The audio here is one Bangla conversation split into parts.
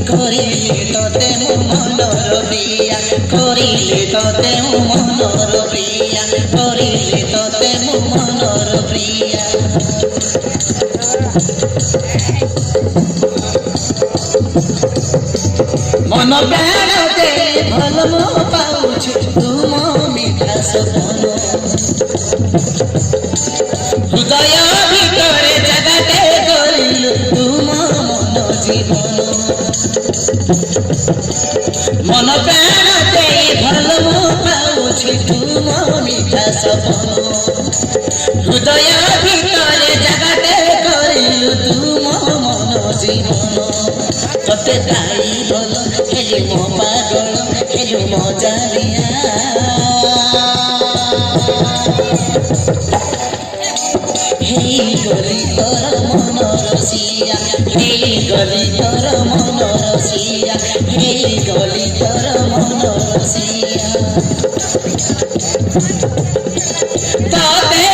করিলে তোতে মনর প্রিয়া করিলে তোতে মনর প্রিয়া করিলে তোতে মনর প্রিয়া মন প্রাণতে ভাল পাউଛୁ তুম মিঠা সপন হৃদয় ভিতরে জাগাতে করিলু তুম মন জীবন মন প্রাণতে ভাল পাউଛୁ তুম মিঠা সপন হৃদয় ভিতরে জাগাতে করিলু তুম মন জীবন তোতে তাই বল হেলু মো পাগল হেলু মো জালিয়া হেই গলি তোর মন রসিয়া হেই গলি তোর মন রসিয়া হেই গলি তোর মন রসিয়া তোতে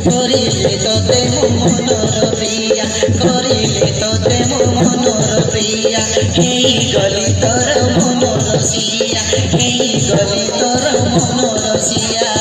করিলে তোতে মনর প্রিয়া করিলে তোতে মনর প্রিয়া হেই গলি তোর মন রসিয়া হেই গলি তোর মন রসিয়া